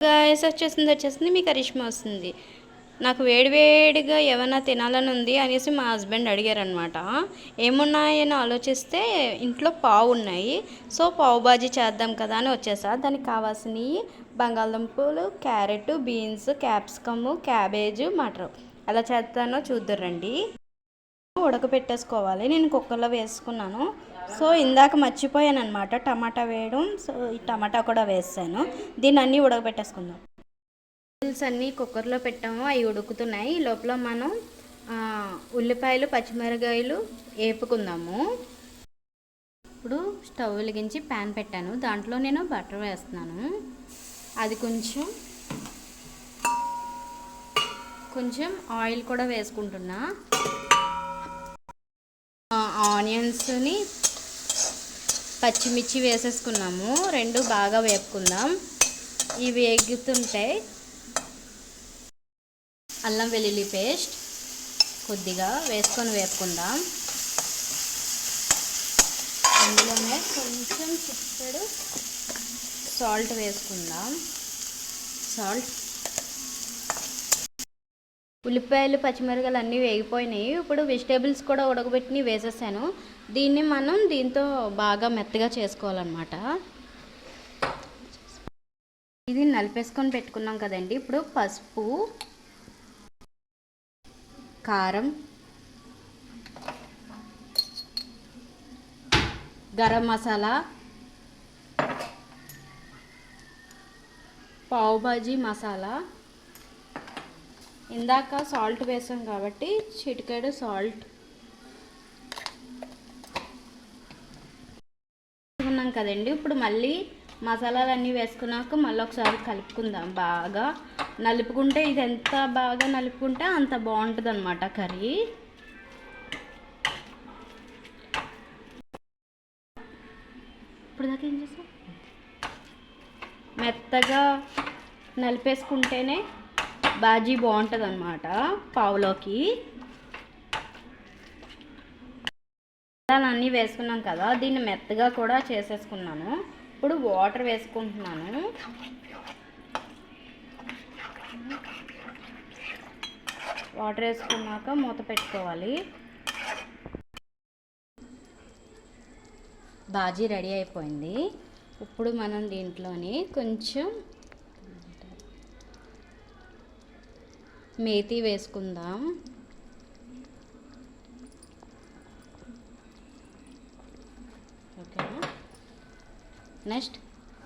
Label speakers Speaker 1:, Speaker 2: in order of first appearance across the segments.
Speaker 1: Guys వచ్చేసింది మీ కరిష్మా వస్తుంది. నాకు వేడివేడిగా ఏమైనా తినాలని ఉంది అనేసి మా హస్బెండ్ అడిగారనమాట. ఏమున్నాయని ఆలోచిస్తే ఇంట్లో పావు ఉన్నాయి. సో పావు బాజీ చేద్దాం కదా అని వచ్చేసా. దానికి కావాల్సినవి బంగాళదుంపలు, carrot, beans, capsicum, cabbage, matar. ఎలా చేస్తానో చూద్దురండి. ఉడకపెట్టేసుకోవాలి. నేను కుక్కర్లో వేసుకున్నాను. సో ఇందాక మర్చిపోయాను అనమాట టమాటా వేయడం. సో ఈ టమాటా కూడా వేసాను. దీన్ని అన్నీ ఉడకపెట్టేసుకుందాం. వెజిటబుల్స్ అన్నీ కుక్కర్లో పెట్టాము, అవి ఉడుకుతున్నాయి. లోపల మనం ఉల్లిపాయలు, పచ్చిమిరకాయలు వేపుకుందాము. ఇప్పుడు స్టవ్ వెలిగించి ప్యాన్ పెట్టాను. దాంట్లో నేను బటర్ వేస్తున్నాను. అది కొంచెం ఆయిల్ కూడా వేసుకుంటున్నా. ఆనియన్స్ని, పచ్చిమిర్చి వేసేసుకున్నాము. రెండు బాగా వేపుకుందాం. ఇవి వేగుతుంటే అల్లం వెల్లుల్లి పేస్ట్ కొద్దిగా వేసుకొని వేపుకుందాం. అందులోనే కొంచెం చిక్కడు సాల్ట్ వేసుకుందాం. ఉల్లిపాయలు, పచ్చిమిరపకాయలు అన్నీ వేగిపోయినాయి. ఇప్పుడు వెజిటేబుల్స్ కూడా ఉడకబెట్టి వేసేసాను. దీన్ని మనం దీంతో బాగా మెత్తగా చేసుకోవాలన్నమాట. ఇది నలిపేసుకొని పెట్టుకున్నాం కదండి. ఇప్పుడు పసుపు, కారం, గరం మసాలా, పావు బాజీ మసాలా, ఇందాక సాల్ట్ వేసాం కాబట్టి చిటికెడు సాల్ట్ వేసుకున్నాం కదండి. ఇప్పుడు మళ్ళీ మసాలాలన్నీ వేసుకున్నాక మళ్ళీ ఒకసారి కలుపుకుందాం. బాగా నలుపుకుంటే ఇది ఎంత బాగా నలుపుకుంటే అంత బాగుంటుంది అన్నమాట కర్రీ. ఇప్పుడు దాకా ఏం చేస్తాం, మెత్తగా నలిపేసుకుంటేనే బాజీ బాగుంటుంది అన్నమాట పావులోకి. అన్నీ వేసుకున్నాం కదా, దీన్ని మెత్తగా కూడా చేసేసుకున్నాను. ఇప్పుడు వాటర్ వేసుకుంటున్నాను. వాటర్ వేసుకున్నాక మూత పెట్టుకోవాలి. బాజీ రెడీ అయిపోయింది. ఇప్పుడు మనం దీంట్లోని కొంచెం మేతి వేసుకుందాం. ఓకేనా. నెక్స్ట్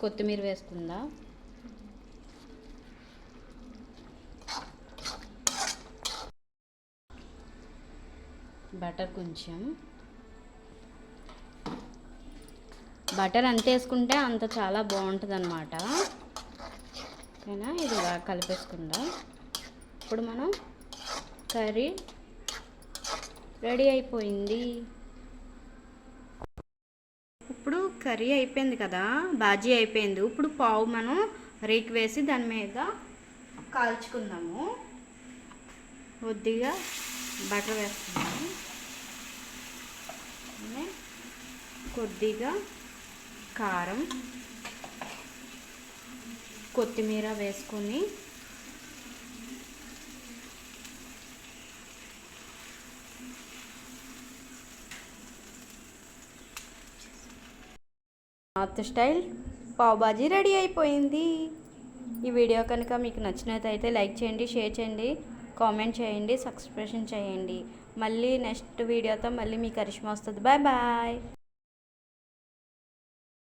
Speaker 1: కొత్తిమీర వేసుకుందాం. బటర్ ఎంత వేసుకుంటే అంత చాలా బాగుంటుంది అన్నమాట. ఓకేనా. ఇది బాగా కలిపేసుకుందాం. ఇప్పుడు మనం కర్రీ రెడీ అయిపోయింది. ఇప్పుడు కర్రీ అయిపోయింది కదా, బాజీ అయిపోయింది. ఇప్పుడు పావు మనం రేక్ వేసి దాని మీద కాల్చుకుందాము. కొద్దిగా బటర్ వేసుకుందాము. కొద్దిగా కారం, కొత్తిమీర వేసుకొని north style pav bhaji ready అయిపోయింది. ఈ వీడియో కనుక మీకు నచ్చినట్లయితే లైక్ చేయండి, షేర్ చేయండి, కామెంట్ చేయండి, సబ్స్క్రిప్షన్ చేయండి. మళ్ళీ నెక్స్ట్ వీడియోతో మళ్ళీ మీ కరిష్మా వస్తుంది. Bye bye.